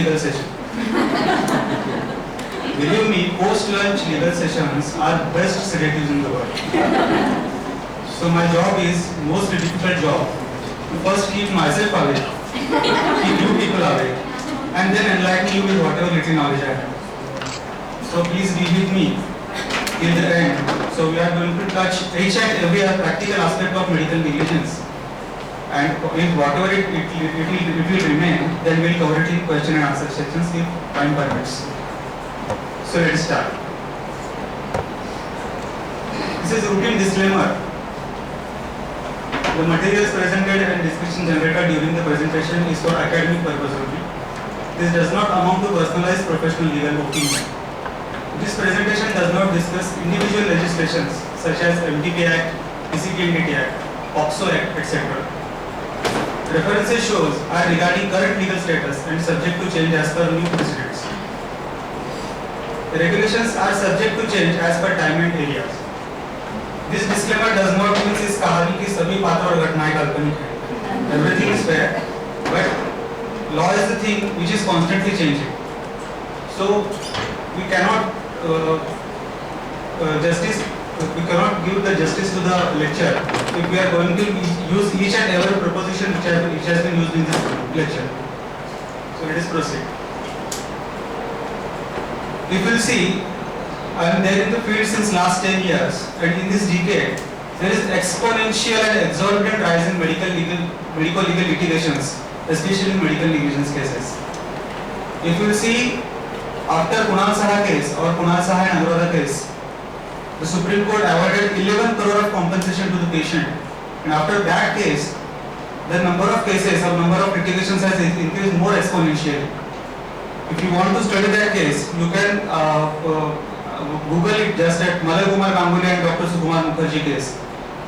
legal session. Believe me, post-lunch legal sessions are best sedatives in the world. So my job is most difficult job. To first keep myself awake, keep you people awake, and then enlighten you with whatever little knowledge I have. So please be with me till the end. So we are going to touch each and every practical aspect of medical negligence. And if whatever it will remain, then we will cover it in question and answer sections if time permits. So let's start. This is routine disclaimer. The materials presented and discussion generated during the presentation is for academic purpose only. This does not amount to personalized professional legal opinion. This presentation does not discuss individual legislations such as MTK Act, PCPNDT Act, POCSO Act, etc. References shows are regarding current legal status and subject to change as per new precedents. Regulations are subject to change as per time and areas. This disclaimer does not mean इस कहानी की सभी पात्र और घटनाएं काल्पनिक हैं. Everything is fair, but law is the thing which is constantly changing. So we cannot we cannot give the justice to the lecture if we are going to use each and every proposition which has been used in this lecture. So let us proceed. If you will see, I am there in the field since last 10 years, and in this decade, there is exponential and exorbitant rise in medical legal litigations, especially in medical negligence cases. If you will see, after Kunal Saha case or Kunal Saha and Anuradha case, the Supreme Court awarded 11 crore of compensation to the patient, and after that case, the number of cases or number of litigations has increased more exponentially. If you want to study that case, you can Google it just at Malay Kumar Ganguly and Dr. Sukumar Mukherjee case.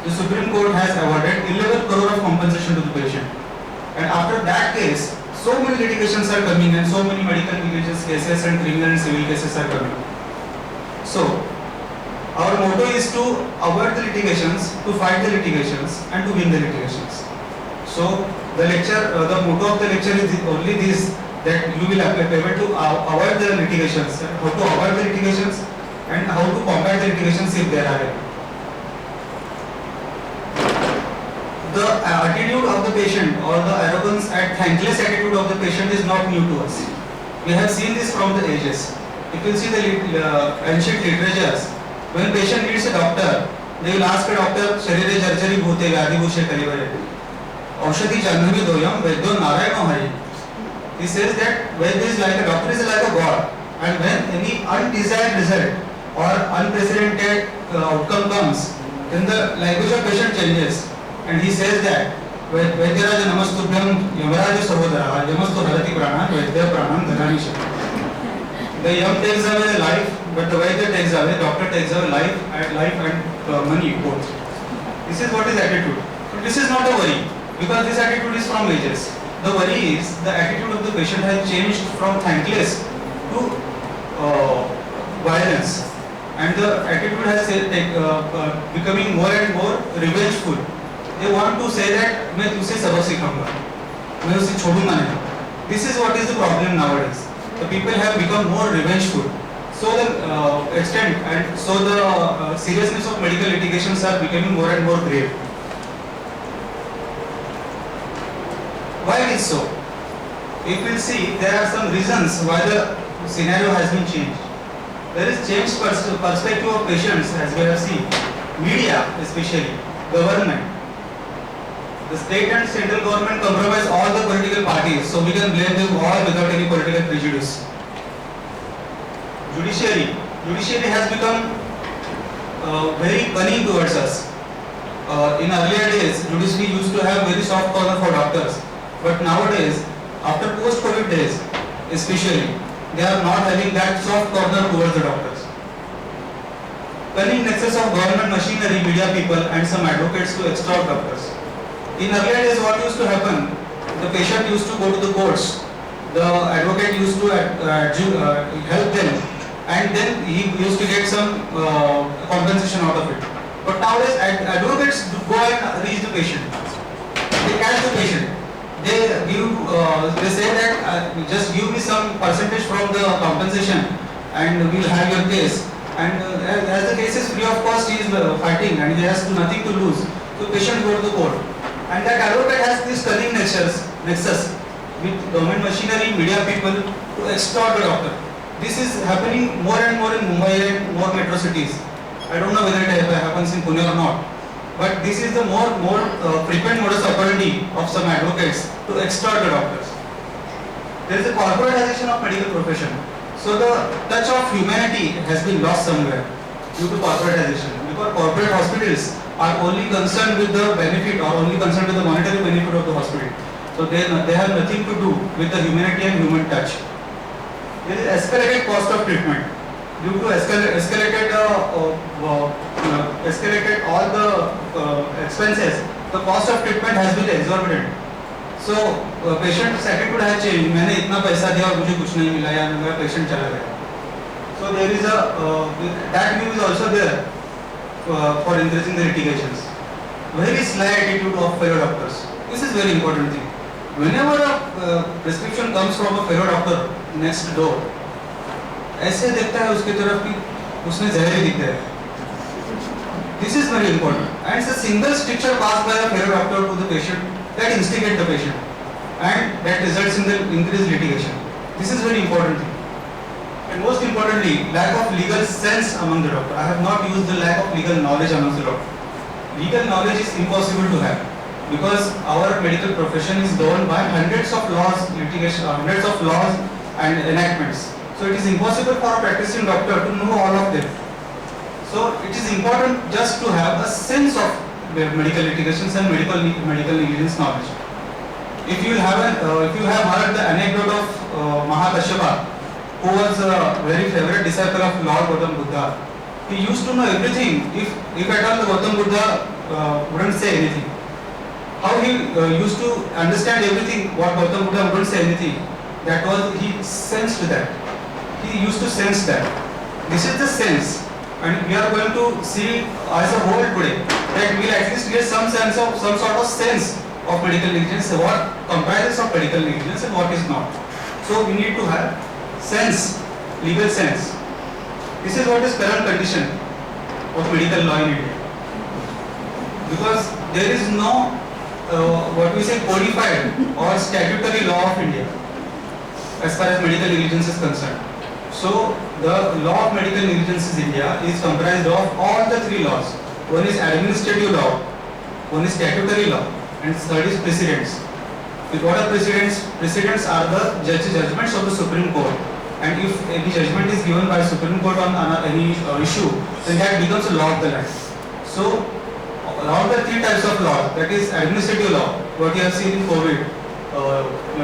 The Supreme Court has awarded 11 crore of compensation to the patient, and after that case, so many litigations are coming and so many medical negligence cases and criminal and civil cases are coming. So, our motto is to avoid the litigations, to fight the litigations and to win the litigations. So, the motto of the lecture is only this, that you will be able to avoid the litigations, how to avoid the litigations and how to combat the litigations if there are any. The attitude of the patient or the arrogance and thankless attitude of the patient is not new to us. We have seen this from the ages. If you see the ancient literatures, when patient needs a doctor, they will ask a doctor, "Sharire jarjari bhute vyadi bhushe kalivare. Aushadhi janhavi doyam vaidyo narayano hari." He says that Vaidya is like a doctor is like a god, and when any undesired result or unprecedented outcome comes, then the language of patient changes. And he says that Vaidyaraja namastubhyam yamaraja sarvodara yamastu harati prana Vaidya pranam dhanani shakti. The yam takes away the life, but the Vaidya takes away, doctor takes away life and money both. This is what is attitude. But this is not a worry, because this attitude is from ages. The worry is the attitude of the patient has changed from thankless to violence, and the attitude has becoming more and more revengeful. They want to say that मैं तुझसे सबक सिखाऊंगा, मैं उसे छोड़ूंगा नहीं. This is what is the problem nowadays. The people have become more revengeful. So the extent and so the seriousness of medical litigations are becoming more and more grave. Why it is so? If we see, there are some reasons why the scenario has been changed. There is changed perspective of patients, as we have seen. Media, especially government, the state and central government compromise all the political parties, so we can blame them all without any political prejudice. Judiciary has become very cunning towards us. In earlier days, judiciary used to have very soft corner for doctors. But nowadays, after post-COVID days, especially, they are not having that soft corner towards the doctors. Cunning nexus of government machinery, media people, and some advocates to extort doctors. In earlier days, what used to happen? The patient used to go to the courts. The advocate used to help them, and then he used to get some compensation out of it. But nowadays, advocates go and reach the patient. They catch the patient. they say that just give me some percentage from the compensation and we'll have your case. And as the case is free of cost, he is fighting and he has nothing to lose. So patient go to the court. And that advocate has this cunning nexus with government machinery, media people to extort the doctor. This is happening more and more in Mumbai and more metro cities. I don't know whether it happens in Pune or not. But this is the more frequent modus operandi of some advocates to extort the doctors. There is a corporatization of medical profession. So the touch of humanity has been lost somewhere due to corporatization. Because corporate hospitals are only concerned with the benefit or only concerned with the monetary benefit of the hospital. So they have nothing to do with the humanity and human touch. There is escalated cost of treatment. Due to escalated all the expenses, the cost of treatment has been exorbitant. So patient's attitude has changed. मैंने इतना पैसा दिया और मुझे कुछ नहीं मिला या मेरा patient चला गया. So there is that view is also there for increasing the litigations. Very sly attitude of fellow doctors. This is very important thing. Whenever a prescription comes from a fellow doctor next door, ऐसे देखता है उसके तरफ कि उसने जहर ही दिखता है. This is very important. And it's a single stricture passed by a fellow doctor to the patient that instigates the patient and that results in the increased litigation. This is very important thing. And most importantly, lack of legal sense among the doctor. I have not used the lack of legal knowledge among the doctor. Legal knowledge is impossible to have because our medical profession is governed by hundreds of laws, hundreds of laws and enactments. So it is impossible for a practicing doctor to know all of them. So it is important just to have a sense of medical litigations and medical negligence knowledge. If you have heard the anecdote of Mahakashyapa, who was a very favorite disciple of Lord Gautam Buddha, he used to know everything. If at all the Gautam Buddha wouldn't say anything, how he used to understand everything what Gautam Buddha wouldn't say anything. That was he sensed that. He used to sense that. This is the sense. And we are going to see as a whole today that we will at least get some sort of sense of medical negligence, what comprises of medical negligence and what is not. So we need to have sense, legal sense. This is what is current condition of medical law in India. Because there is no what we say codified or statutory law of India as far as medical negligence is concerned. So the law of medical negligence in India is comprised of all the three laws. One is administrative law, one is statutory law, and third is precedents. What are precedents? Precedents are the judgments of the Supreme Court. And if any judgment is given by Supreme Court on any issue, then that becomes a law of the land. So all the three types of law, that is administrative law, what you have seen in COVID,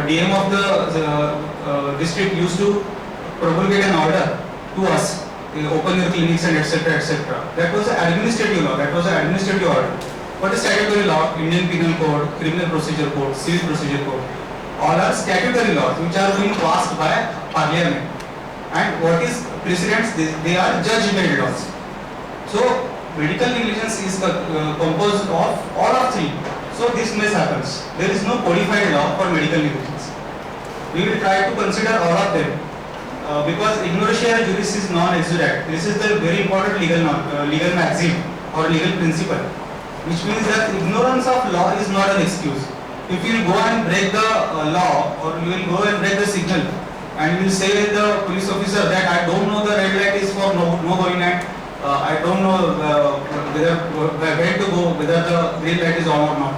DM of the district used to promulgate an order to us, open your clinics and etc. etc. That was an administrative law, that was an administrative order. What is statutory law? Indian Penal Code, Criminal Procedure Code, Civil Procedure Code. All are statutory laws which are being passed by Parliament. And what is precedents? They are judge-made laws. So medical negligence is composed of all of three. So this mess happens. There is no codified law for medical negligence. We will try to consider all of them. Because ignorantia juris is non exudat. This is the very important legal maxim or legal principle, which means that ignorance of law is not an excuse. If you will go and break the law, or you will go and break the signal, and you will say to the police officer that I don't know the red light is for no going at, I don't know where to go, whether the green light is on or not.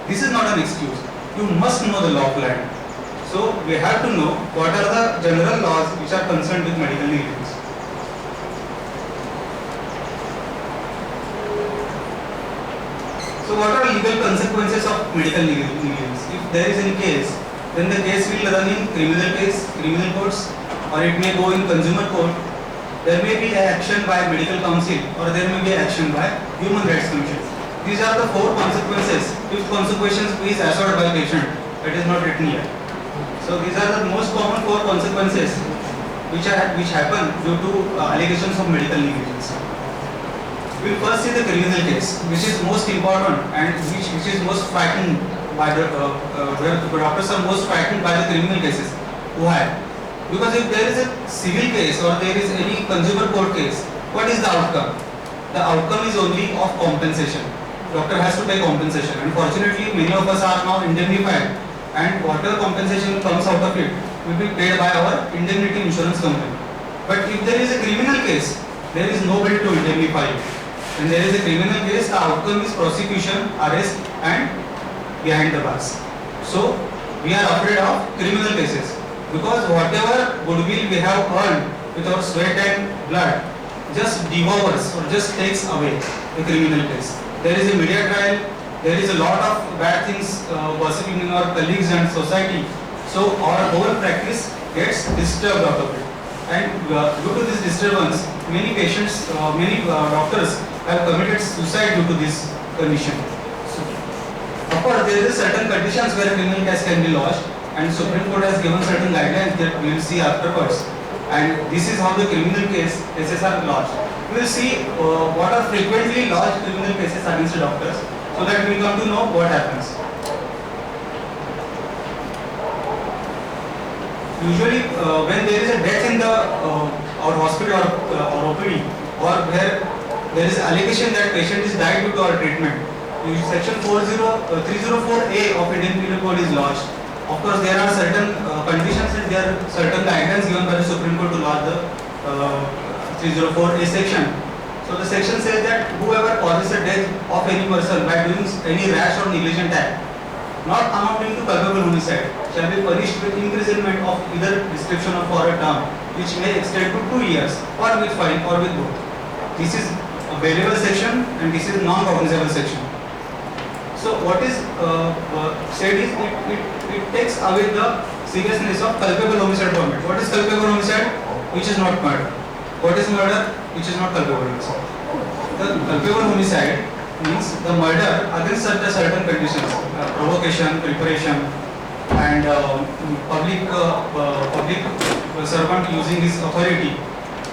This is not an excuse. You must know the law of land. So we have to know what are the general laws which are concerned with medical negligence. So what are legal consequences of medical negligence? If there is any case, then the case will run in criminal courts, or it may go in consumer court. There may be an action by medical council, or there may be an action by human rights commission. These are the four consequences if consequences is asserted by patient. It is not written here. So these are the most common four consequences which happen due to allegations of medical negligence. We will first see the criminal case, which is most important and which is most frightened by the where the doctors are most frightened by the criminal cases. Why? Because if there is a civil case or there is any consumer court case, what is the outcome? The outcome is only of compensation. Doctor has to pay compensation. Unfortunately, many of us are now indemnified, and whatever compensation comes out of it will be paid by our indemnity insurance company. But if there is a criminal case, there is nobody to indemnify you. When there is a criminal case, the outcome is prosecution, arrest, and behind the bars. So we are afraid of criminal cases because whatever goodwill we have earned with our sweat and blood just devours or just takes away the criminal case. There is a media trial, there is a lot of bad things gossiping in our colleagues and society. So our whole practice gets disturbed out of it. And due to this disturbance, many patients, many doctors have committed suicide due to this condition. So, of course, there is certain conditions where a criminal case can be lodged, and Supreme Court has given certain guidelines that we will see afterwards. And this is how the criminal cases are lodged. We will see what are frequently lodged criminal cases against doctors, so that we come to know what happens. Usually, when there is a death in the our hospital or OPD, or where there is allegation that patient is died due to our treatment, Section 304A of Indian Penal Code is lodged. Of course, there are certain conditions and there are certain guidelines given by the Supreme Court to lodge the 304A section. So the section says that whoever causes the death of any person by doing any rash or negligent act, not amounting to culpable homicide, shall be punished with imprisonment of either description or for a term, which may extend to 2 years, or with fine, or with both. This is a bailable section, and this is non-cognizable section. So what is said is it takes away the seriousness of culpable homicide format. What is culpable homicide? Which is not murder. What is murder? Which is not culpable homicide. The culpable homicide means the murder against certain conditions, provocation, preparation, and public servant using his authority,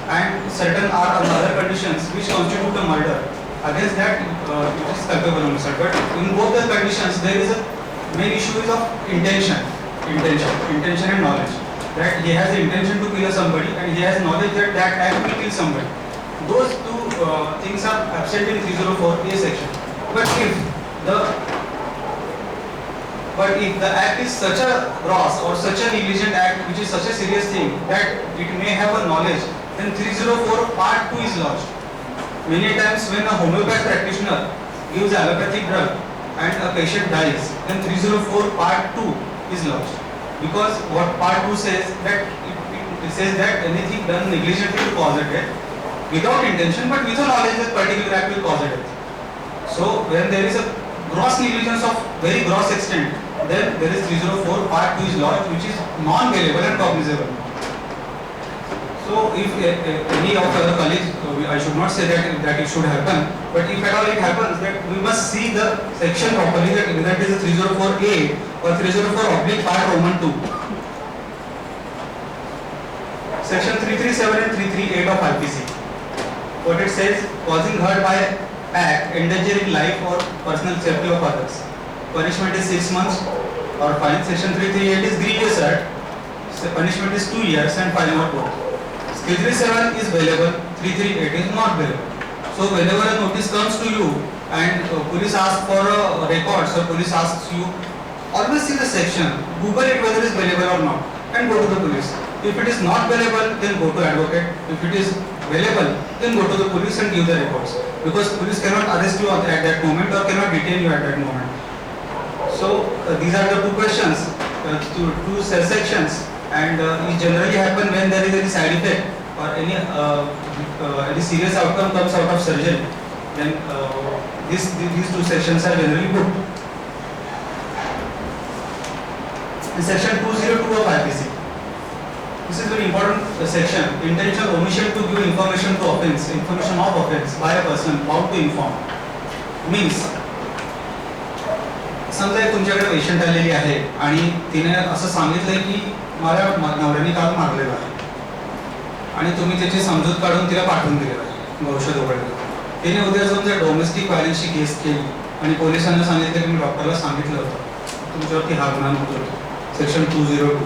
and certain are other conditions which constitute a murder. Against that, it is culpable homicide. But in both the conditions, there is a main issue is of intention and knowledge. That he has the intention to kill somebody, and he has knowledge that that act will kill somebody. Those two things are absent in 304A section. But if the act is such a gross or such a negligent act, which is such a serious thing that it may have a knowledge, then 304 part 2 is lodged. Many times when a homeopath practitioner gives allopathic drug and a patient dies, then 304 part 2 is lodged. Because what part 2 says that it says that anything done negligently to cause a death without intention but with a knowledge that particular act will cause a death. So when there is a gross negligence of very gross extent, then there is 304 part 2 is lodged, which is non-bailable and cognizable. So if any of the other colleagues, I should not say that it should happen, but if at all it happens, that we must see the section properly, that whether it is a 304A or 304 part Roman 2. Section 337 and 338 of IPC. What it says, causing hurt by act endangering life or personal safety of others. Punishment is 6 months or fine. Section 338 is grievous act. Punishment is 2 years and fine or both. 337 is bailable, 338 is not bailable. So whenever a notice comes to you and police asks for records or police asks you, always see the section, Google it whether it is bailable or not, and go to the police. If it is not bailable, then go to advocate. If it is bailable, then go to the police and give the records. Because police cannot arrest you at that moment or cannot detain you at that moment. So these are the two questions, two sections, and it generally happen when there is any side effect or any serious outcome comes out of surgery. Then these two sections are generally good. In section 202 of IPC, this is very important section. Intentional omission to give information of offence by a person bound to inform means. समजा एक तुमच्याकडे patient आलेली आहे आणि तिने असं सांगितलंय की मला नवऱ्याने काल मारलेला आहे आणि तुम्ही त्याची समजूत काढून तिला पाठवून दिलेलं आहे औषध वगैरे. तिने उद्या जाऊन जर डोमेस्टिक व्हायलन्सची केस केली आणि पोलिसांना सांगितलं की मी डॉक्टरला सांगितलं होतं तुमच्यावरती हा गुन्हा नोंद होतो. Section 202.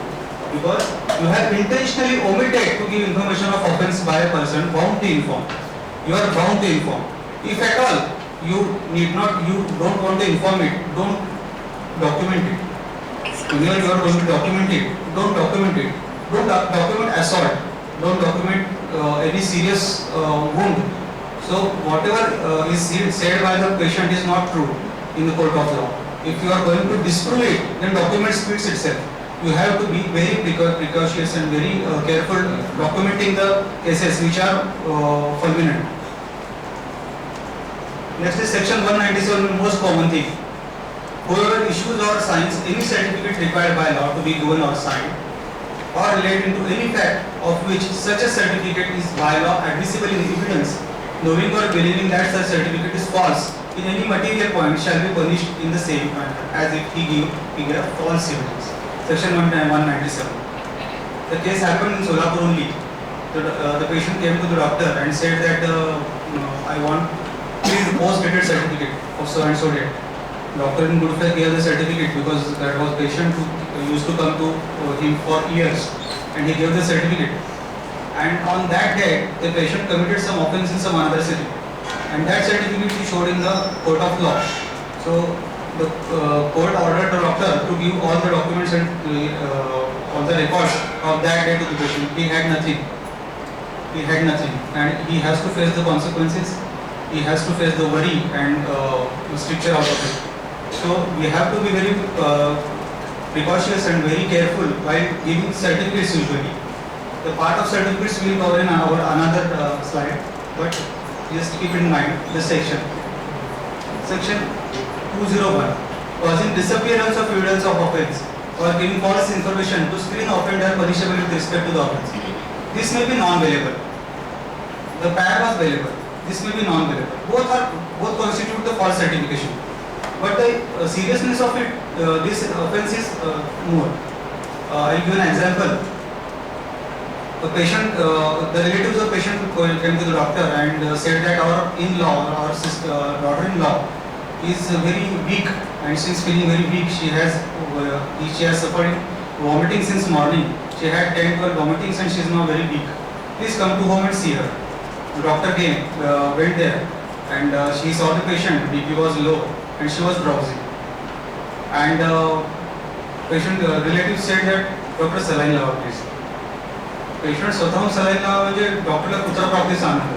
Because you have intentionally omitted to give information of offence by a person bound to inform. You are bound to inform. If at all you don't want to inform it, don't document it. Whenever you are going to document it, don't document it. Don't document assault. Don't document any serious wound. So whatever is said by the patient is not true in the court of law. If you are going to disprove it, then document speaks itself. You have to be very precautious and very careful documenting the cases which are fulminant. Next is section 197, most common thing. Whoever issues or signs any certificate required by law to be given or signed or relating to any fact of which such a certificate is by law admissible in evidence, knowing or believing that such certificate is false in any material point shall be punished in the same manner as if he gave false evidence. Section 197. The case happened in Solapur only. The patient came to the doctor and said that I want please post dated certificate of so and so date. Doctor in good faith gave the certificate because that was patient who used to come to him for years, and he gave the certificate. And on that day, the patient committed some offence in some another city, and that certificate he showed in the court of law. So the court ordered the doctor to give all the documents and all the records of that day to the patient. He had nothing. He had nothing, and he has to face the consequences. He has to face the worry and stricture out of it. So we have to be very precautious and very careful while giving certificates usually. The part of certificates we will cover in our another slide, but just keep in mind this section. Section 201, causing disappearance of evidence of offence or giving false information to screen offender punishable with respect to the offence. This may be non-bailable. The pair was bailable. This may be non-bailable. Both constitute the false certification. But the seriousness of it, this offence is more. I will give an example. The patient, the relatives of the patient came to the doctor and said that our in-law, our sister, daughter-in-law, is very weak and she is feeling very weak. She has suffered vomiting since morning. She had 10-12 vomitings and she is now very weak. Please come to home and see her. The doctor came, went there, and she saw the patient. BP was low and she was drowsy. And patient relatives said that doctor saline lawa please. Patient स्वतःहून saline लावा म्हणजे डॉक्टरला कुत्रा प्राप्तीचा आनंद.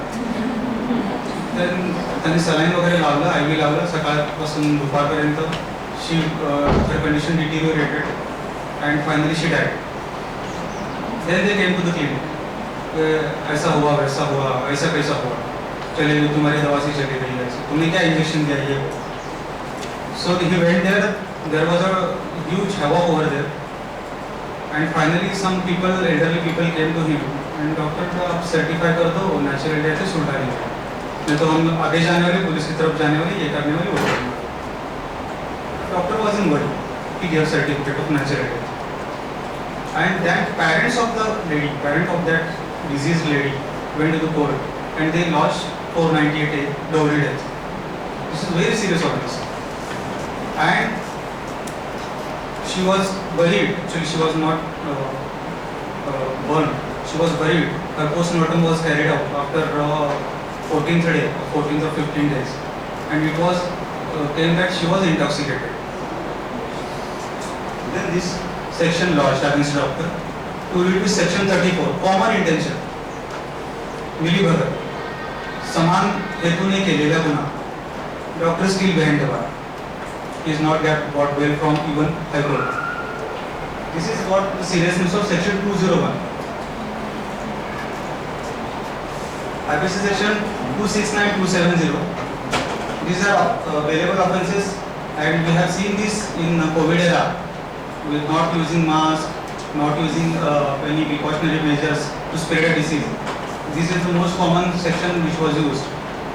त्यांनी saline वगैरे लावलं, IV लावलं, सकाळपासून दुपारपर्यंत her condition deteriorated and finally she died. Then they came to the clinic. ऐसा हुआ वैसा हुआ ऐसा कैसा हुआ, चले गई तुम्हारी दवा से चली गई ऐसे, तुमने क्या इंजेक्शन दिया ये? So he went there. There was a huge havoc over there. And finally some people, elderly people came to him and doctor आप certify कर दो natural death से छुटा दीजिए, नहीं तो हम आगे जाने वाले पुलिस की तरफ जाने वाले ये करने वाले वो करने वाले. Doctor was in worry. He gave certificate of natural death. And that parents of the lady, parent of that diseased lady, went to the court and they lodged 498A dowry death. This is very serious offence. And she was buried. Actually, she was not burned. She was buried. Her post-mortem was carried out after 14th day, 14th or 15 days, and it was claimed that she was intoxicated. Then this section lodged against doctor. To read this section 34, common intention. मिलीभगत, समान हेतु ने केलेला गुन्हा. Doctor still behind the bar. He is not got bail from even High Court. This is what the seriousness of section 201. IPC section 269270. These are bailable offences, and we have seen this in COVID era, with not using mask, not using any precautionary measures to spread a disease. This is the most common section which was used.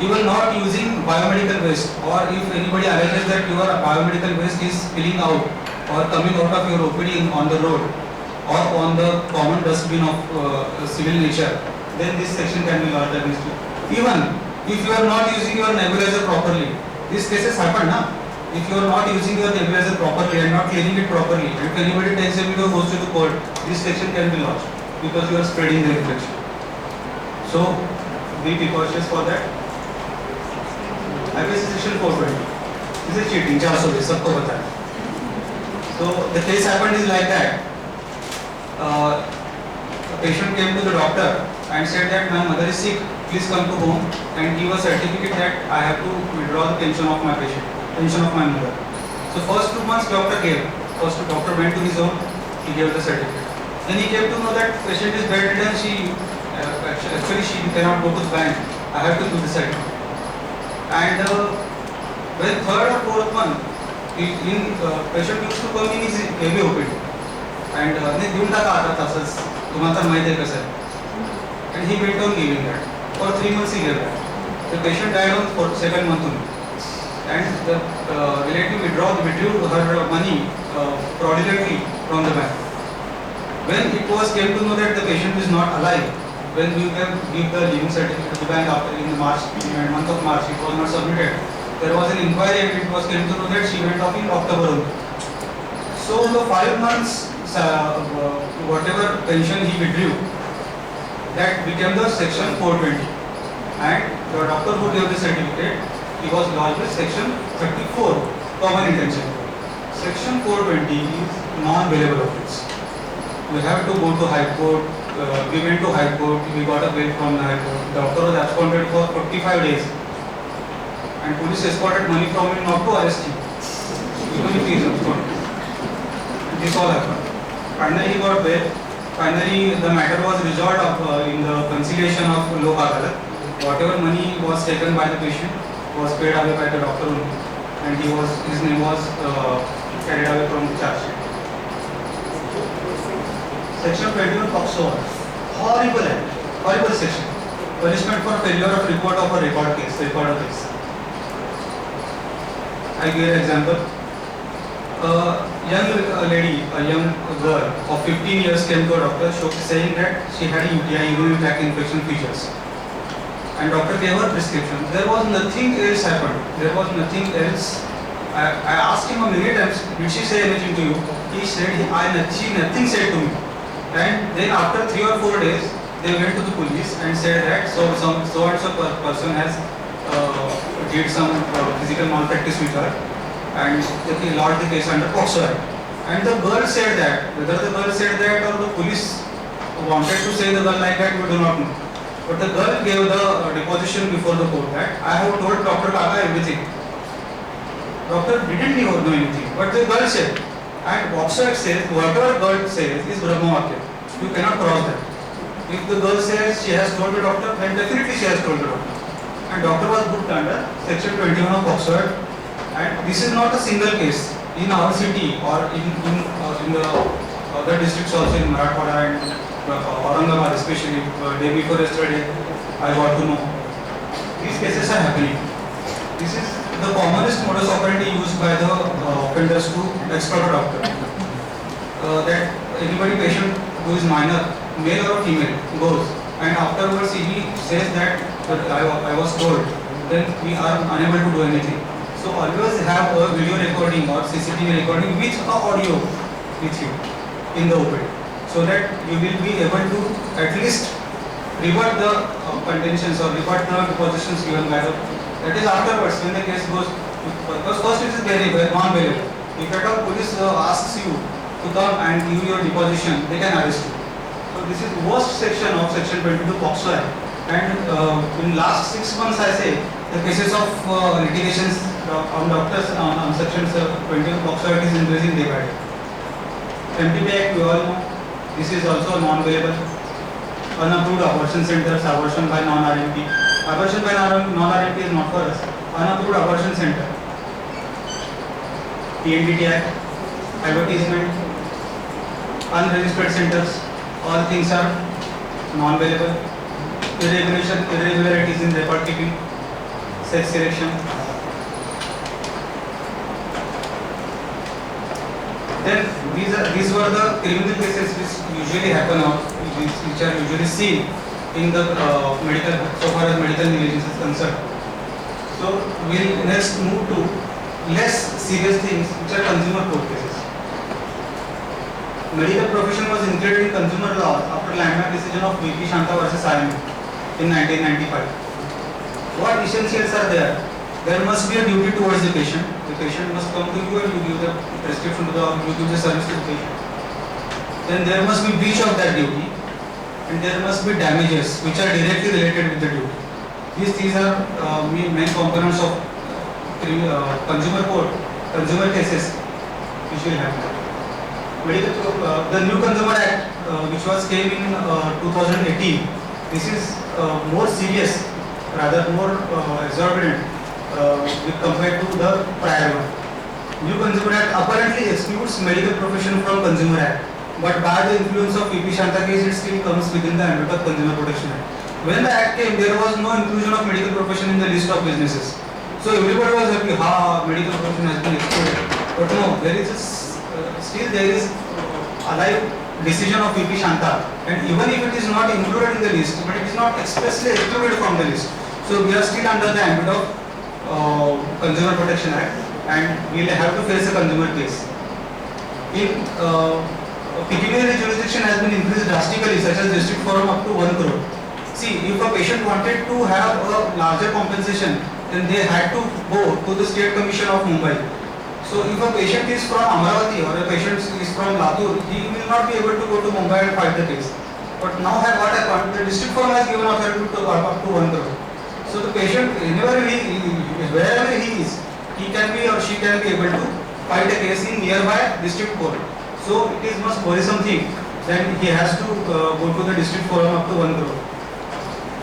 Even not using biomedical waste, or if anybody alleges that your biomedical waste is spilling out or coming out of your OPD on the road or on the common dustbin of civil nature, then this section can be lodged against you. Even if you are not using your nebulizer properly, these cases happen, na? If you are not using your nebulizer properly and not cleaning it properly, if anybody takes a video goes to the court, this section can be lodged because you are spreading the infection. So be precautious for that. IPC section 420. This is cheating. 420 सबको पता है. So the case happened is like that. A patient came to the doctor and said that my mother is sick. Please come to home and give a certificate that I have to withdraw the pension of my patient, pension of my mother. So first 2 months doctor gave. First doctor went to his home, he gave the certificate. Then he came to know that patient is bedridden. Actually she cannot go to the bank. I have to do the certificate. And when third or fourth month, patient used to come in his heavy OPD. And they देऊन टाका आता तसंच तुम्हाला माहिती आहे कसं. And he went on giving that. For 3 months he gave that. The patient died on second month only. And the relative withdrew her money fraudulently from the bank. When it was came to know that the patient is not alive, when we can give the living certificate to the bank after in the month of March, it was not submitted. There was an inquiry and it was came to know that she went off in October only. So the 5 months whatever pension he withdrew, that became the section 420. And the doctor who gave the certificate, he was lodged with section 34, common intention. Section 420 is non-bailable offence. We have to go to High Court. We went to High Court. We got a bail from the High Court. Doctor was absconded for 45 days, and police escorted money from him not to arrest him, even if he is absconded. This all happened. Finally, he got bail. Finally, the matter was resolved in the conciliation of Lok Adalat. Whatever money was taken by the patient was paid away by the doctor only, and his name was carried away from the charge sheet. Section 21 POCSO, horrible section. Punishment for failure of report of a record case. I give an example. A young lady, a young girl of 15 years came to a doctor saying that she had UTI, urinary tract infection features. And doctor gave her prescription. There was nothing else happened. There was nothing else. I asked him a million times, did she say anything to you? He said, she nothing said to me. And then after 3 or 4 days, they went to the police and said that so and so person has did some physical malpractice with her, and they lodged the case under POCSO Act. And the girl said that, whether the girl said that or the police wanted to say the girl like that, we do not know. But the girl gave the deposition before the court that I have told Dr. Kaka everything. Doctor didn't know anything, but the girl said. And POCSO Act says whatever girl says is Brahma Vakya. You cannot cross that. If the girl says she has told the doctor, then definitely she has told the doctor. And doctor was booked under section 21 of POCSO Act. And this is not a single case. In our city or in the other districts also in Marathwada and Aurangabad especially, day before yesterday, I got to know. These cases are happening. This is the commonest modus operandi used by the offenders to exploit a doctor. That anybody patient who is minor, male or female, goes and afterwards he says that I was told, then we are unable to do anything. So always have a video recording or CCTV recording with a audio with you in the OPD, so that you will be able to at least rebut the contentions or rebut the depositions given by the. That is afterwards when the case goes. Because first it is non-bailable. If at all police asks you to come and give your deposition, they can arrest you. So this is worst section of section 22 POCSO Act. And in last 6 months, I say the cases of litigations on doctors on section 22 POCSO Act is increasing day by day. MTB Act, we all know, this is also non-bailable. Unapproved abortion centers, abortion by non-RMP. Abortion by non-RMP is not for us. Unapproved abortion center. TNDT Act, advertisement, unregistered centers, all things are non-bailable. Irregularities in record keeping, sex selection. Then these were the criminal cases which usually happen or which are usually seen in the medical, so far as medical negligence is concerned. So we'll next move to less serious things which are consumer court cases. Medical profession was included in consumer law after landmark decision of VP Shanta versus IMA in 1995. What essentials are there? There must be a duty towards the patient. The patient must come to you and you give the prescription to the, you give the service to the patient. Then there must be breach of that duty, and there must be damages which are directly related with the duty. These are main components of consumer court, consumer cases which will happen. The new Consumer Act, which was came in 2018, this is more serious, rather more exorbitant compared to the prior one. New Consumer Act apparently excludes medical profession from Consumer Act, but by the influence of VP Shanta case, it still comes within the ambit of Consumer Protection Act. When the Act came, there was no inclusion of medical profession in the list of businesses. So everybody was happy, medical profession has been excluded. But no, there is still there is a live decision of VP Shanta, and even if it is not included in the list, but it is not expressly excluded from the list. So we are still under the ambit of Consumer Protection Act, and we will have to face a consumer case. In pecuniary jurisdiction has been increased drastically, such as district forum up to 1 crore. See, if a patient wanted to have a larger compensation, then they had to go to the State Commission of Mumbai. So if a patient is from Amaravati or a patient is from Latur, he will not be able to go to Mumbai and fight the case. But now what happened, the district forum has given authority to up to 1 crore. So the patient, wherever he is, he can be or she can be able to fight a case in nearby district court. So it is most worrisome thing. Then he has to go to the district forum up to 1 crore.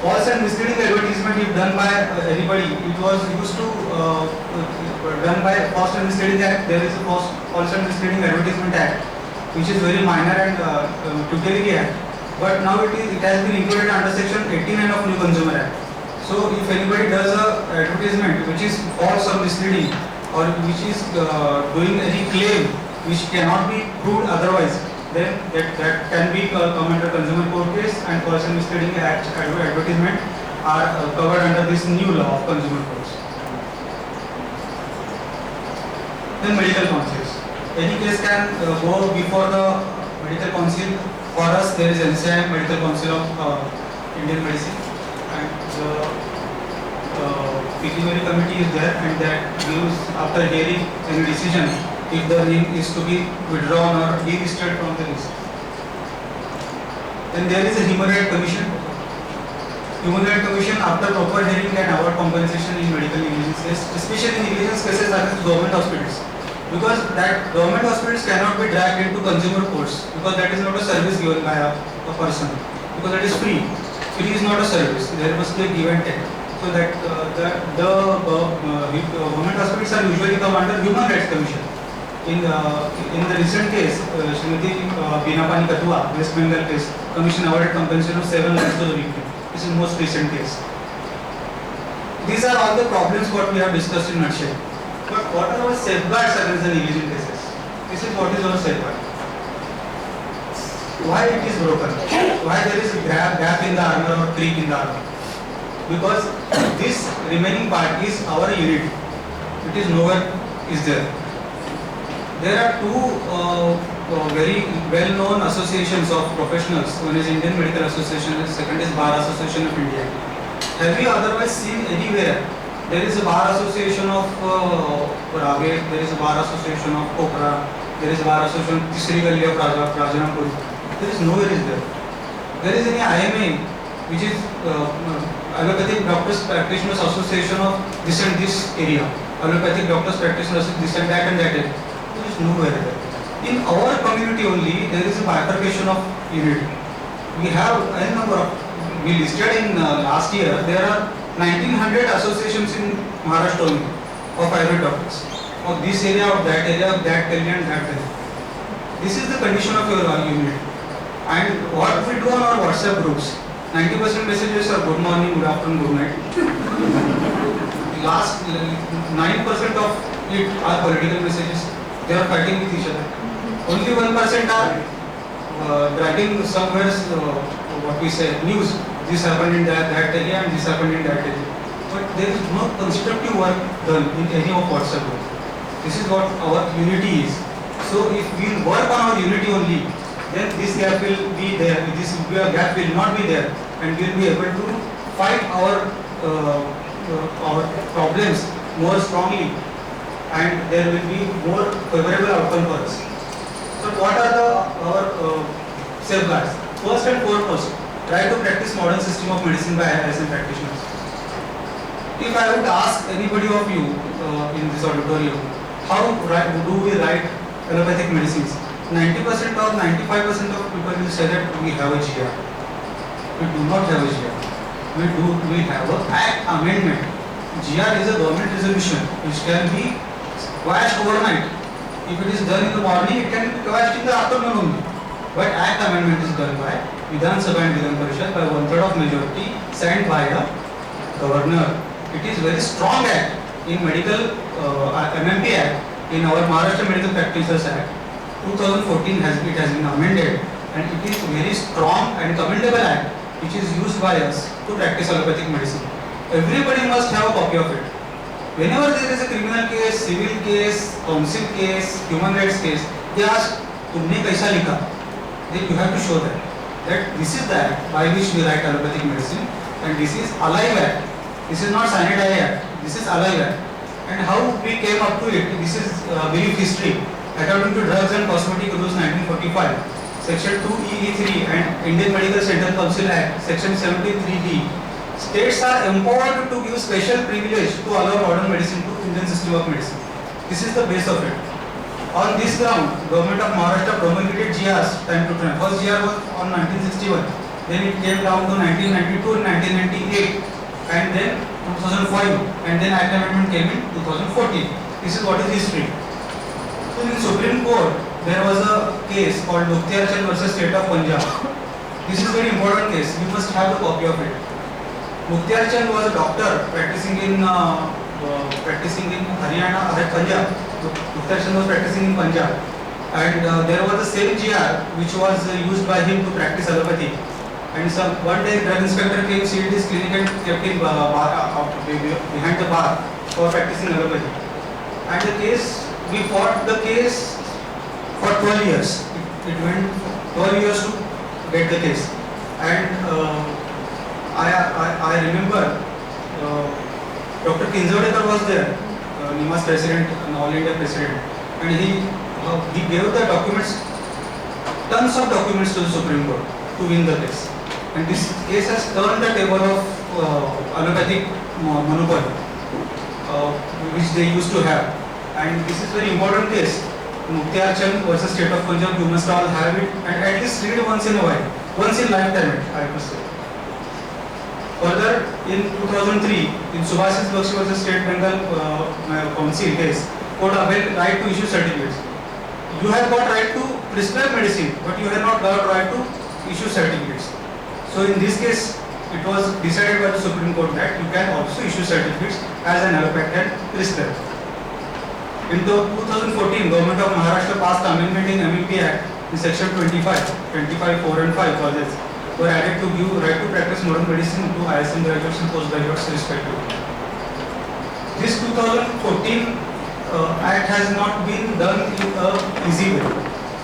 False and misleading advertisement, if done by anybody, it was used to done by False and Misleading Act. There is a False and Misleading Advertisement Act, which is very minor and tutelary act. But now it has been included under section 89 of New Consumer Act. So if anybody does a advertisement which is false or misleading, or which is doing any claim which cannot be proved otherwise, then that can be come under consumer court case, and false and misleading advertisement are covered under this new law of consumer courts. Then medical councils. Any case can go before the medical council. For us, there is NCI, Medical Council of Indian Medicine, and the pecuniary committee is there, and that gives, after hearing any decision, if the name is to be withdrawn or delisted from the list. Then there is a Human Rights Commission. Human Rights Commission, after proper hearing, can award compensation in medical negligence cases, especially negligence cases against government hospitals. Because that government hospitals cannot be dragged into consumer courts, because that is not a service given by a person, because that is free. Free is not a service. There must be a give and take. So that the government hospitals are usually come under Human Rights Commission. In the recent case, Srimati Binapani Katua, West Bengal case, Commission awarded compensation of 7 lakhs to the victim. This is the most recent case. These are all the problems what we have discussed in nutshell. But what are our safeguards against the negligent cases? This is what is our safeguard. Why it is broken? Why there is a gap in the armor or creak in the armor? Because this remaining part is our unit. It is nowhere is there. There are two very well-known associations of professionals. One is Indian Medical Association, and second is Bar Association of India. Have you otherwise seen anywhere? There is a Bar Association of Ravet, there is a Bar Association of Kopra, there is a Bar Association of Tisri Galli of Rajanampur. There is nowhere is there. There is any IMA, which is Allopathic Doctors Practitioners Association of this and this area. Allopathic Doctors Practitioners this and that area. There is nowhere there. In our community only, there is a bifurcation of unit. We have a number of, we listed in last year, there are 1900 associations in Maharashtra only of Ayurvedic doctors. Of this area, of that area, of that area and that area. This is the condition of your unit. And what we do on our WhatsApp groups, 90% messages are good morning, good afternoon, good night. Last 9% of it are political messages. They are fighting with each other. Only 1% are writing somewhere, what we say, news. This happened in that area and this happened in that area. But there is no constructive work done in any of WhatsApp group. This is what our unity is. So if we work on our unity only, then this gap will be there, gap will not be there, and we will be able to fight our problems more strongly, and there will be more favorable outcome for us. So what are our safeguards? First and foremost, try to practice modern system of medicine by ISM practitioners. If I would ask anybody of you in this auditorium, how do we write allopathic medicines? 90% or 95% of people will say that we have a GR. We do not have a GR. We have a Act amendment. GR is a government resolution which can be quashed overnight. If it is done in the morning, it can be quashed in the afternoon only. But Act amendment is done by Vidhan Sabha and Vidhan Parishad by 1/3 of majority, signed by a governor. It is very strong act in medical MMP Act, in our Maharashtra Medical Practitioners Act. 2014 has been amended, and it is very strong and commendable act which is used by us to practice allopathic medicine. Everybody must have a copy of it. Whenever there is a criminal case, civil case, council case, human rights case, they ask, "तुमने कैसा लिखा?" Then you have to show that this is the act by which we write allopathic medicine, and this is alive act. This is not sanitary act. This is alive act. And how we came up to it? This is brief history. According to Drugs and Cosmetic Rules 1945, Section 2EE3 and Indian Medical Center Council Act, Section 73D, states are empowered to give special privilege to allow modern medicine to Indian system of medicine. This is the base of it. On this ground, Government of Maharashtra promulgated GRs time to time. First GR was on 1961, then it came down to 1992 and 1998, and then 2005, and then Act Amendment came in 2014. This is what is history. So in Supreme Court, there was a case called Mukhtiar Chand versus State of Punjab. This is a very important case. You must have a copy of it. Mukhtiar Chand was a doctor practicing in Haryana or Punjab. Mukhtiar Chand was practicing in Punjab, and there was the same GR which was used by him to practice allopathy. And one day, drug inspector came, sealed his clinic, and kept him behind the bar for practicing allopathy. And the case, we fought the case for 12 years. It went 12 years to get the case. And I remember Dr. Kinzwadekar was there, NIMA's president, and All India president, and he gave the documents, tons of documents to the Supreme Court to win the case. And this case has turned the table of allopathic monopoly, which they used to have. And this is very important case. Mukhtiar Chand versus State of Punjab. You must all have it, and at least read once in a while, once in lifetime, I must say. Further, in 2003, in Subhasis Bakshi versus State Bengal Council case, court upheld right to issue certificates. You have got right to prescribe medicine, but you have not got right to issue certificates. So in this case, it was decided by the Supreme Court that you can also issue certificates as an allopathic and prescribe. In 2014, Government of Maharashtra passed amendment in MMP Act in Section 25, 4 and 5 clauses were added to give right to practice modern medicine to ISM graduates and postgraduates respectively. This 2014 Act has not been done in an easy way.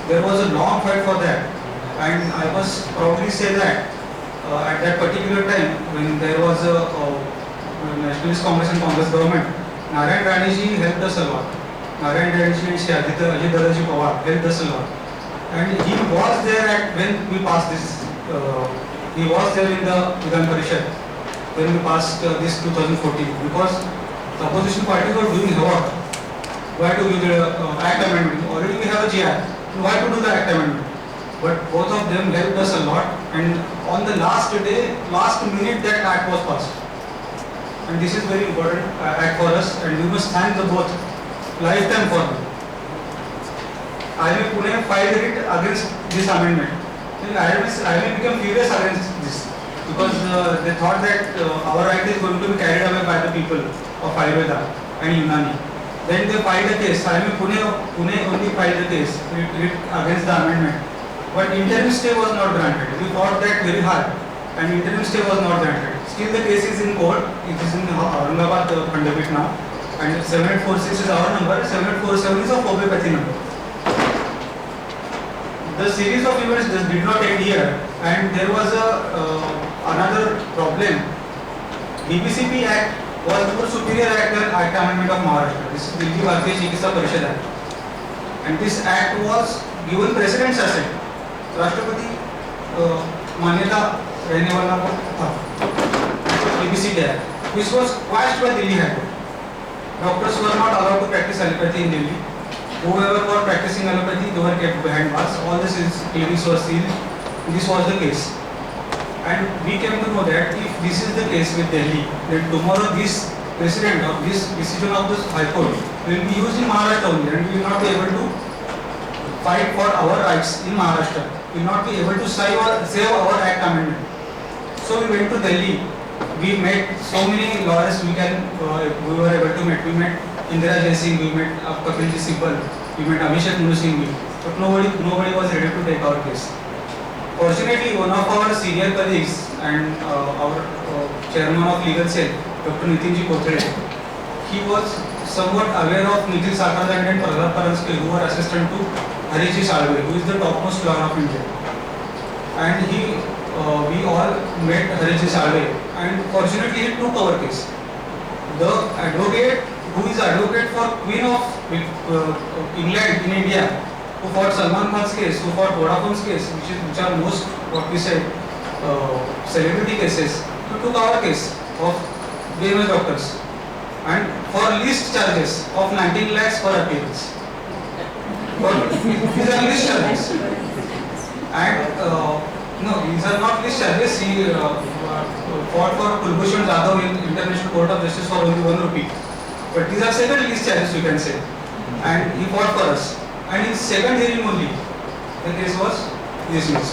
There was a long fight for that, and I must proudly say that at that particular time, when there was a Nationalist Congress and Congress government, Narayan Raniji helped us a lot. Narayan Raniji and Shri Ajit Dadaji Pawar helped us a lot. And he was there when we passed this. He was there in the Vidhan Parishad when we passed this 2014, because the opposition parties were doing havoc. Why to do the Act Amendment? Already we have a GR. Why to do the Act Amendment? But both of them helped us a lot, and on the last day, last minute, that Act was passed. And this is very important Act for us, and we must thank the both. Lifetime for them. IIM Pune filed it against this amendment. IIM became furious against this, because they thought that our right is going to be carried away by the people of Ayurveda and Unani. Then they filed a case. IIM Pune only filed a case against the amendment. But interim stay was not granted. We fought that very hard, and interim stay was not granted. Still the case is in court. It is in Aurangabad Khandapith now, and 7846 is our number, 7847 is a homeopathy number. The series of events just did not end here, and there was another problem. DBCP Act was more superior act than Act Amendment of Maharashtra. This is Delhi Bharatiya Chikitsa Parishad Act, and this act was given precedence assent. राष्ट्रपति मान्यता रहने वाला वो था DBCP Act, which was quashed by Delhi High Court. Doctors were not allowed to practice allopathy in Delhi. Whoever were practicing allopathy, they were kept behind bars. All the clinics were sealed. This was the case. And we came to know that if this is the case with Delhi, then tomorrow this precedent of this decision of this High Court will be used in Maharashtra only, and we will not be able to fight for our rights in Maharashtra. We will not be able to save our Act Amendment. So we went to Delhi. We met so many lawyers we were able to meet. We met Indira Jaising, we met Kapilji Sibal, we met Abhishek Manu Singh, but nobody was ready to take our case. Fortunately, one of our senior colleagues and our chairman of legal cell, Dr. Nitinji Kothare, he was somewhat aware of Nikhil Sakardand and Prahlad Paranske, who were assistant to Harishji Salve, who is the topmost lawyer of India. And we all met Harishji Salve, and fortunately he took our case. The advocate who is advocate for Queen of England in India, who fought Salman Khan's case, who fought Vodafone's case, which are most, what we say, celebrity cases, who took our case of BMS doctors, and for least charges of 19 lakhs per appearance. These are least charges. And no, these are not least charges. He fought for Kulbhushan Jadhav in International Court of Justice for only 1 rupee. But these are second least charges, you can say. And he fought for us. And in second hearing only, the case was dismissed.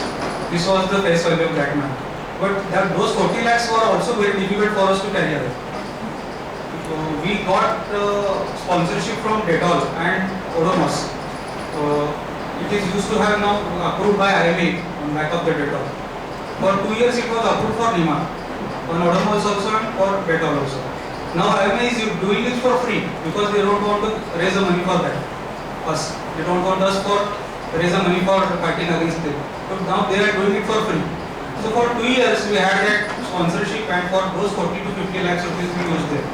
This was the face value of that man. But those 40 lakhs were also very difficult for us to carry out. We got sponsorship from Dettol and Odomos. It is used to have now approved by IMA on back of the Dettol. For 2 years it was approved for Nima, on Odomos also and for Dettol also. Now IMA is doing it for free because they don't want to raise the money for that. Us. They don't want us for raise the money for fighting against them. But now they are doing it for free. So for 2 years we had that sponsorship, and for those 40 to 50 lakhs rupees we used them.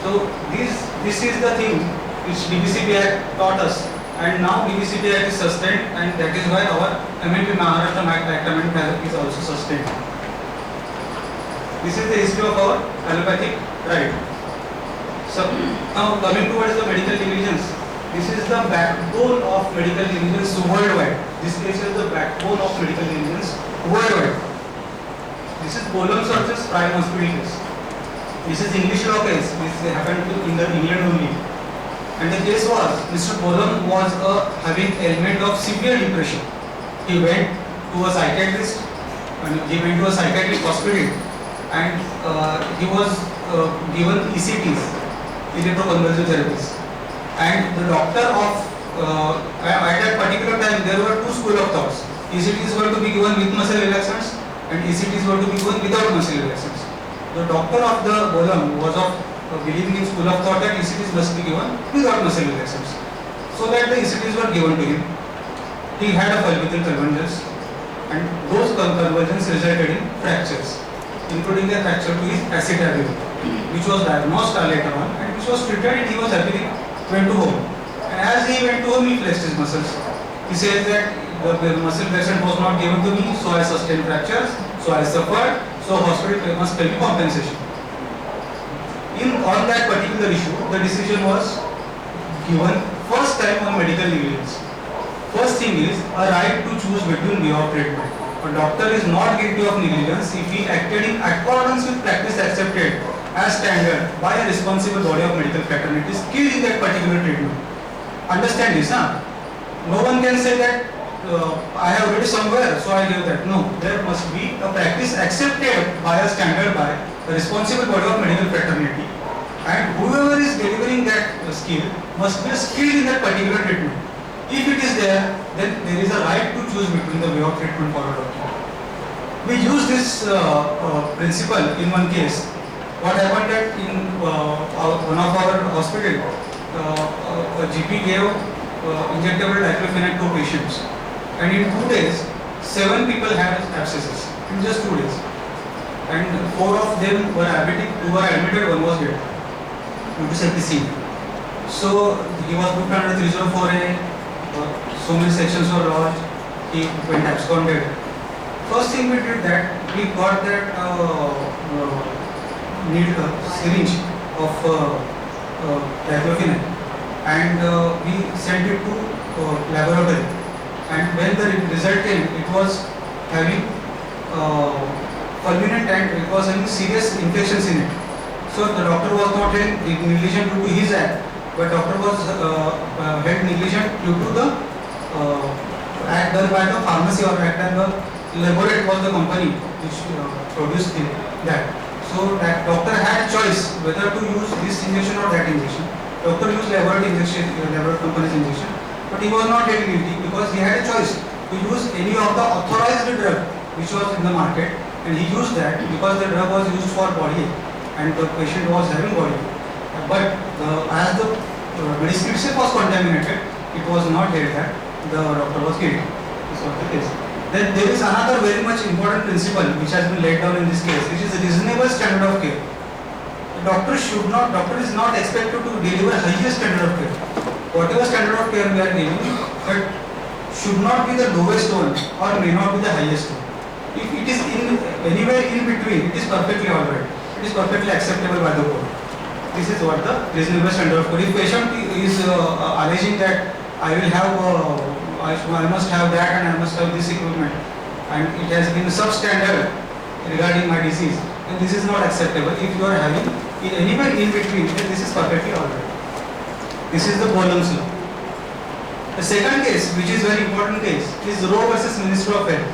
So this is the thing which DBCP Act taught us, and now DBCP Act is sustained, and that is why our amendment Maharashtra Act Amendment is also sustained. This is the history of our allopathic right. So now coming towards the medical negligence, this is the backbone of medical negligence worldwide. This case is the backbone of medical negligence worldwide. This is Bolam versus Prime Hospital case. This is English law case. This happened in England only. And the case was, Mr. Bolam was having ailment of severe depression. He went to a psychiatrist, and he went to a psychiatric hospital, and he was given ECTs, electroconvulsive therapies. And the doctor of, at that particular time, there were two schools of thoughts. ECTs were to be given with muscle relaxants, and ECTs were to be given without muscle relaxants. The doctor of the Bolam was of believing in school of thought that ECTs must be given without muscle relaxants. So that the ECTs were given to him. He had a fulvital convulsions, and those convulsions resulted in fractures, including the fracture to his acetabular, which was diagnosed later on, and which was treated, and he was happily went to home. And as he went to home, he flexed his muscles. He says that the muscle relaxant was not given to me, so I sustained fractures, so I suffered, so hospital must pay me compensation. On that particular issue, the decision was given first time on medical negligence. First thing is a right to choose between way of treatment. A doctor is not guilty of negligence if he acted in accordance with practice accepted as standard by a responsible body of medical fraternity skilled in that particular treatment. Understand this, huh? No one can say that I have read somewhere, so I give that. No, there must be a practice accepted by a standard by a responsible body of medical fraternity, and whoever is delivering that skill must be skilled in that particular treatment. If it is there, then there is a right to choose between the way of treatment for a doctor. We use this principle in one case. what happened that in one of our hospital, a GP gave injectable diclofenac to patients, and in 2 days, 7 people had abscesses in just 2 days, and 4 of them were diabetic, 2 were admitted, 1 was dead due to septicemia. So he was booked under 304A. So many sections were lodged. He went absconded. First thing we did that we got that syringe of diclofenac, and we sent it to laboratory. And when the result came, it was having fulminant and it was having serious infections in it. So the doctor was not held negligent due to his act, but doctor was held negligent due to the act done by the pharmacy or act done the laboratory was the company which produced that. So that doctor had choice whether to use this injection or that injection. Doctor used laboratory injection, laboratory company's injection, but he was not held guilty because he had a choice to use any of the authorized drug which was in the market, and he used that because the drug was used for body and the patient was having body. But as the medicine itself was contaminated, it was not held that the doctor was guilty. This was the case. Then there is another very much important principle which has been laid down in this case, which is a reasonable standard of care. The doctor is not expected to deliver highest standard of care. Whatever standard of care we are giving, that should not be the lowest one or may not be the highest one. If it is anywhere in between, it is perfectly alright. It is perfectly acceptable by the board. This is what the reasonable standard of care. If patient is alleging that I will have, I must have that and I must have this equipment, and it has been substandard regarding my disease, then this is not acceptable. If you are having anywhere in between, then this is perfectly alright. This is the Boehm's law. The second case, which is very important case, is Roe versus Minister of Health.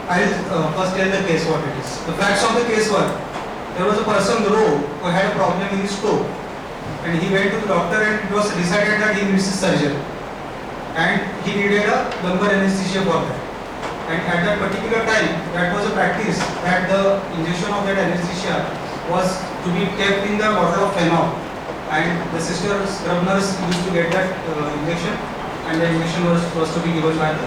I will first tell the case what it is. The facts of the case were, there was a person, Roe, who had a problem in his toe, and he went to the doctor and it was decided that he needs surgery, and he needed a lumbar anesthesia for that. And at that particular time, that was a practice that the injection of that anesthesia was to be kept in the bottle of phenol, and the sister scrub nurse used to get that injection, and the injection was to be given by the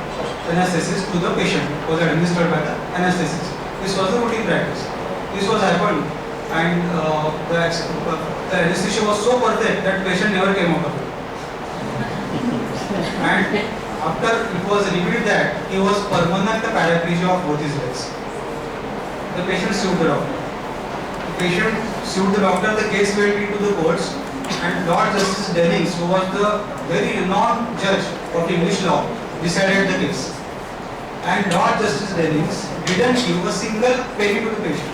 anesthetist to the patient. It was administered by the anesthetist. This was the routine practice. This was happened, and the anesthesia was so perfect that patient never came out of it. And after it was revealed that he was permanent paraplegia of both his legs, the patient sued the doctor. The patient sued the doctor. The case went into the courts, and Lord Justice Dennings, who was the very renowned judge of English law, decided the case. And Lord Justice Dennings didn't give a single penny to the patient.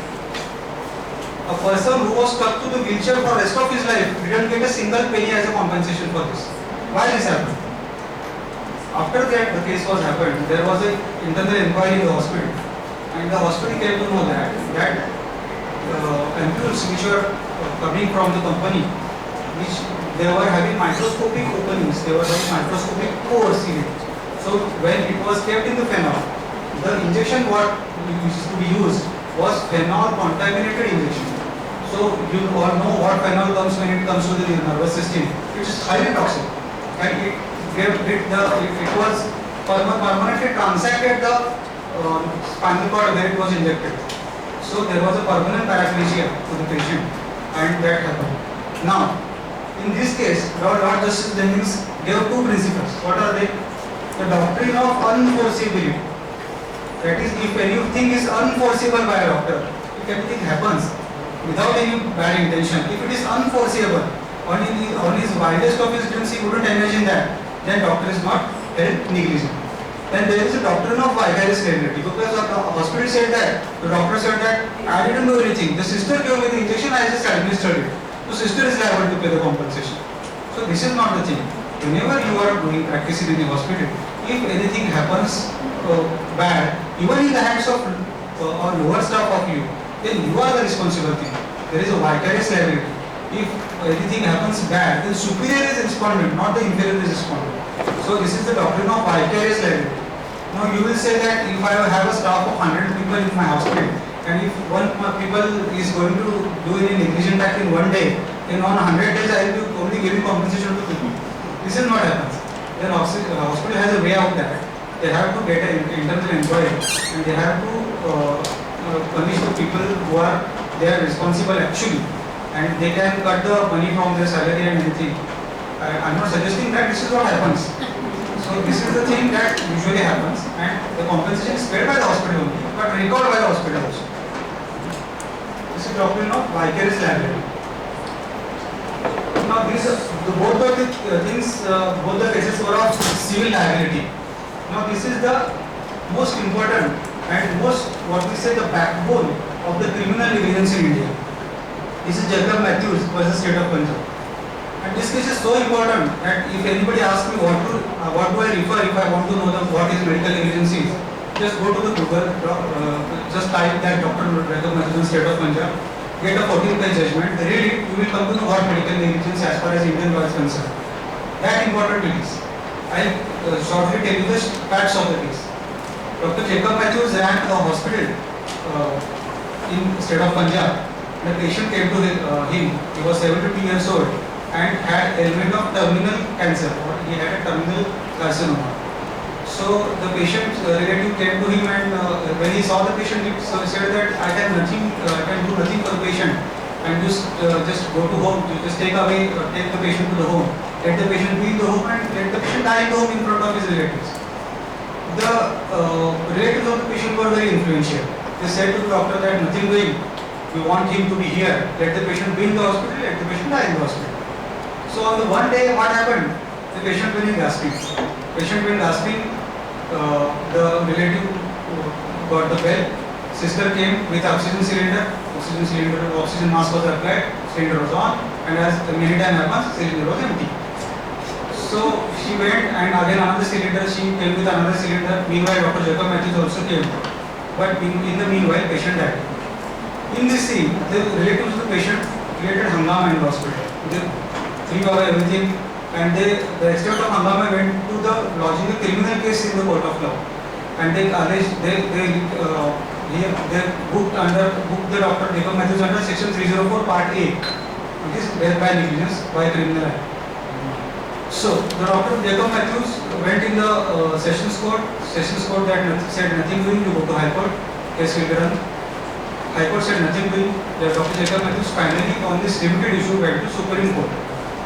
A person who was stuck to the wheelchair for the rest of his life didn't get a single penny as a compensation for this. Why this happened? After that the case was happened, there was an internal inquiry in the hospital, and the hospital came to know that ampules which were coming from the company, which they were having microscopic openings, they were having microscopic pores in it. So when it was kept in the phenol, the injection what used to be used was phenol contaminated injection. So you all know what phenol comes when it comes to the nervous system. It is highly toxic, and it was permanently transacted the spinal cord where it was injected. So there was a permanent paraplegia to the patient, and that happened. Now, in this case, Lord Justice Dennings gave two principles. What are they? The doctrine of unforeseeability. That is, if anything is unforeseeable by a doctor, if anything happens without any bad intention, if it is unforeseeable, on his wildest of his dreams he wouldn't imagine that, then doctor is not held negligent. Then there is a doctrine of vicarious liability, because the hospital said that, the doctor said that I didn't do anything, the sister gave me the injection, I just administered it. So sister is liable to pay the compensation. So this is not the thing. Whenever you are doing practicing in the hospital, if anything happens bad, even in the hands of or lower staff of you, then you are the responsible thing. There is a vicarious liability. If anything happens bad, then superior is respondent, not the inferior is respondent. So this is the doctrine of vicarious liability. Now you will say that if I have a staff of 100 people in my hospital, And if one people is going to do any negligent act in one day, in on 100 days I will be only giving compensation to people. This is not happens. Then hospital has a way out that they have to get an internal employee and they have to punish the people who are they are responsible actually, and they can cut the money from their salary and anything. I am not suggesting that this is what happens. So this is the thing that usually happens, and the compensation is paid by the hospital only, but recorded by the hospital also. This is doctrine of vicarious liability. Now these both of the things, both the cases were of civil liability. Now this is the most important and most, what we say, the backbone of the criminal negligence in India. This is Jacob Matthews versus State of Punjab. And this case is so important that if anybody asks me what do I refer if I want to know what is medical negligence is, just go to the Google, just type that Dr. Jacob Matthews, State of Punjab, get a 14-page judgment, read it, you will come to know what medical negligence as far as Indian law is concerned. That important it is. I will shortly tell you the facts of the case. Dr. Jacob Matthews ran a hospital in State of Punjab. The patient came to him, he was 72 years old and had element of terminal cancer, or he had a terminal carcinoma. So the patient relative came to him, and when he saw the patient, he said that I can do nothing for the patient, and just go to home, just take the patient to the home, let the patient be in the home and let the patient die in the home in front of his relatives. The relatives of the patient were very influential. They said to the doctor that nothing doing, we want him to be here, let the patient be in the hospital, let the patient die in the hospital. So on the one day, what happened? The patient went in gasping. Patient went gasping, the relative got the bell, sister came with oxygen cylinder, oxygen mask was applied, cylinder was on, and as many time happens, cylinder was empty. So she went and again another cylinder, she came with another cylinder. Meanwhile, Dr. Jacob Matthews also came. But in the meanwhile, patient died. In this scene, the relatives of the patient created hangama in the hospital. They threw away everything, and the extent of hangama went to the lodging a criminal case in the court of law. And they alleged they booked the Dr. Jacob Matthews under section 304 part A, which is death by negligence by criminal act. So the Dr. Jacob Matthews went in the sessions court that said nothing doing, you go to High Court, case will be run. High Court said nothing doing. The Dr. Jacob Matthews finally on this limited issue went to Supreme Court.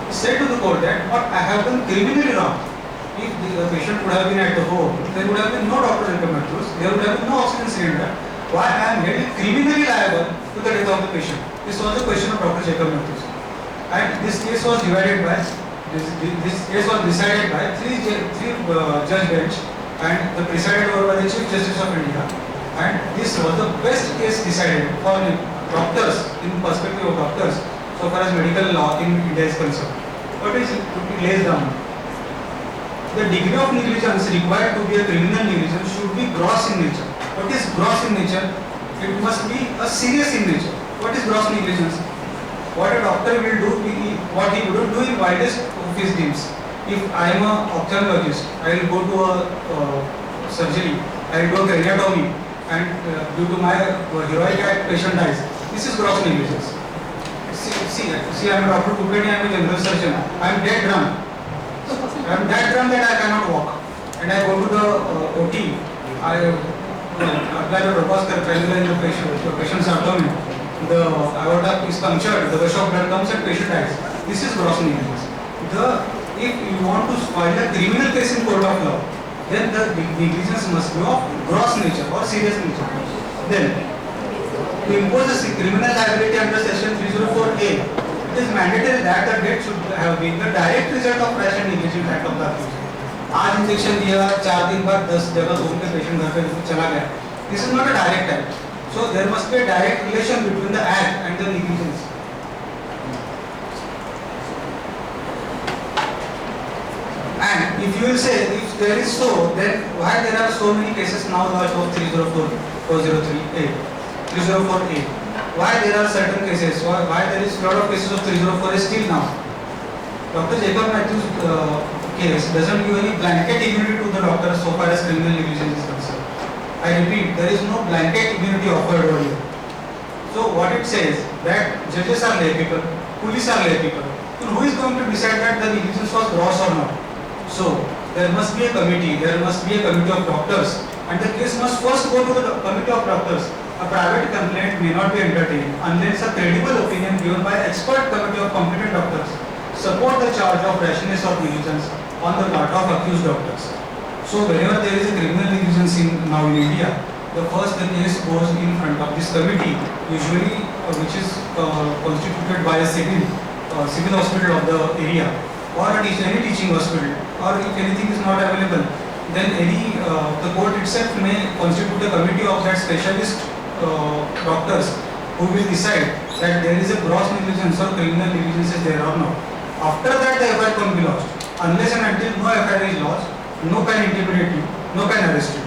He said to the court that what I have done criminally wrong. If the patient would have been at the home, there would have been no Dr. Jacob Matthews, there would have been no oxygen cylinder. Why I am held criminally liable to the death of the patient? This was the question of Dr. Jacob Matthews. And this case was decided by three judge bench, and the presided over by the Chief Justice of India. And this was the best case decided for doctors, in perspective of doctors, so far as medical law in India is concerned. What is it lays down? The degree of negligence required to be a criminal negligence should be gross in nature. What is gross in nature? It must be a serious in nature. What is gross negligence? What a doctor will do, what he wouldn't do in widest of his dreams. If I am an ophthalmologist, I will go to a surgery, I will do a craniotomy, and due to my heroic act, patient dies. This is gross negligence. See, I am Dr. Kupedi, I am a general surgeon. I am dead drunk. I am that drunk that I cannot walk. And I go to the OT, I apply the Robuster cannula in the patient's abdomen. The aorta is punctured, the gush of blood comes and patient dies. This is gross negligence. If you want to file a criminal case in court of law, then the negligence must be of gross nature or serious nature. Then, to impose a criminal liability under section 304A, it is mandatory that the death should have been the direct result of rash and negligent act of the accused. आज injection दिया, 4 दिन बाद 10 जगह घूम के patient घर पे चला गया. This is not a direct act. So there must be a direct relation between the act and the negligence. And if you will say, if there is so, then why there are so many cases now lodged of 304, 403A, 304A? Why there are certain cases? Why there is a lot of cases of 304A still now? Dr. Jacob Matthews case doesn't give any blanket immunity to the doctor so far as criminal negligence is concerned. I repeat, there is no blanket immunity offered over here. So what it says that judges are lay people, police are lay people. So who is going to decide that the negligence was gross or not? So there must be a committee, there must be a committee of doctors, and the case must first go to the committee of doctors. A private complaint may not be entertained unless a credible opinion given by expert committee of competent doctors support the charge of rashness or negligence on the part of accused doctors. So whenever there is a criminal negligence now in India, the case goes in front of this committee, usually which is constituted by a civil hospital of the area, or any teaching hospital, or if anything is not available, then the court itself may constitute a committee of that specialist doctors who will decide that there is a gross negligence or criminal negligence is there or not. After that, the FIR can be lodged. Unless and until no FIR is lodged, no can intimidate you, no can arrest you.